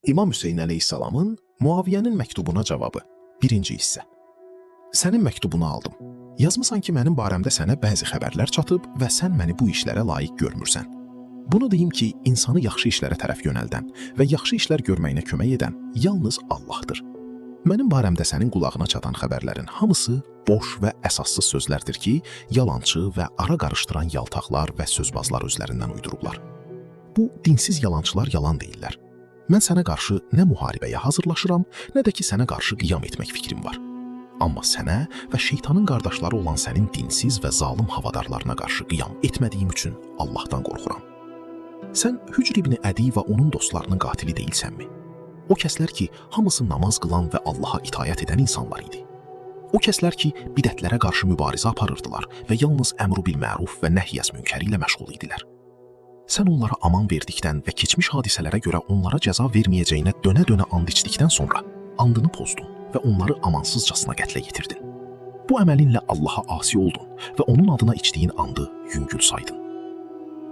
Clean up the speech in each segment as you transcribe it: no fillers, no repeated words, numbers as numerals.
İmam Hüseyn əleyhissalamın Muaviyyənin məktubuna cavabı. 1-ci hissə. Sənin məktubunu aldım. Yazmısan ki, mənim barəmdə sənə bəzi xəbərlər çatıb və sən məni bu işlərə layiq görmürsən. Bunu deyim ki, insanı yaxşı işlərə tərəf yönəldən və yaxşı işlər görməyinə kömək edən yalnız Allahdır. Mənim barəmdə sənin qulağına çatan xəbərlərin hamısı boş və əsassız sözlərdir ki, yalançı və ara qarışdıran yaltaqlar və sözbazlar özlərindən uydurublar. Bu dinsiz yalançılar yalan deyirlər. Mən sənə qarşı nə müharibəyə hazırlaşıram, nə də ki, sənə qarşı qiyam etmək fikrim var. Amma sənə və şeytanın qardaşları olan sənin dinsiz və zalım havadarlarına qarşı qiyam etmədiyim üçün Allahdan qorxuram. Sən Hücr ibn Ədi və onun dostlarının qatili deyilsənmi? O kəslər ki, hamısı namaz qılan və Allaha itayət edən insanlar idi. O kəslər ki, bidətlərə qarşı mübarizə aparırdılar və yalnız əmru bil məruf və nəhyəs münkəri ilə məşğul idilər. Sən onlara aman verdikdən və keçmiş hadisələrə görə onlara cəza verməyəcəyinə dönə-dönə and içdikdən sonra andını pozdun və onları amansızcasına qətlə yetirdin. Bu əməlinlə Allaha asi oldun və onun adına içdiyin andı yüngül saydın.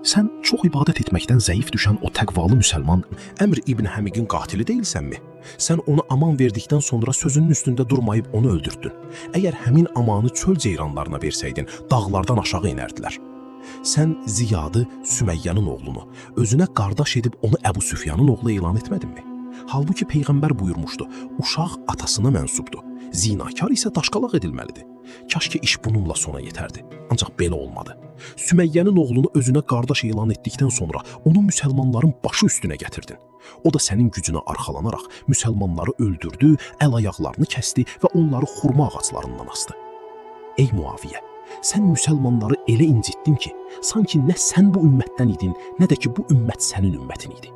Sən çox ibadət etməkdən zəif düşən o təqvalı müsəlman Əmr ibn Həmiqin qatili deyilsənmi? Sən ona aman verdikdən sonra sözünün üstündə durmayıb onu öldürdün. Əgər həmin amanı çöl ceyranlarına versəydin, dağlardan aşağı inərdilər. Sən Ziyadı, Süməyyənin oğlunu, özünə qardaş edib onu Əbu Süfyanın oğlu elan etmədinmi? Halbuki Peyğəmbər buyurmuşdu, uşaq atasına mənsubdur, zinakar isə daşqalaq edilməlidir. Kaş ki iş bununla sona yetərdi, ancaq belə olmadı. Süməyyənin oğlunu özünə qardaş elan etdikdən sonra onu müsəlmanların başı üstünə gətirdin. O da sənin gücünə arxalanaraq müsəlmanları öldürdü, əl-ayaqlarını kəsdi və onları xurma ağaclarından asdı. Ey Muaviyyə, sən müsəlmanları elə incitdin ki, sanki nə sən bu ümmətdən idin, nə də ki bu ümmət sənin ümmətin idi.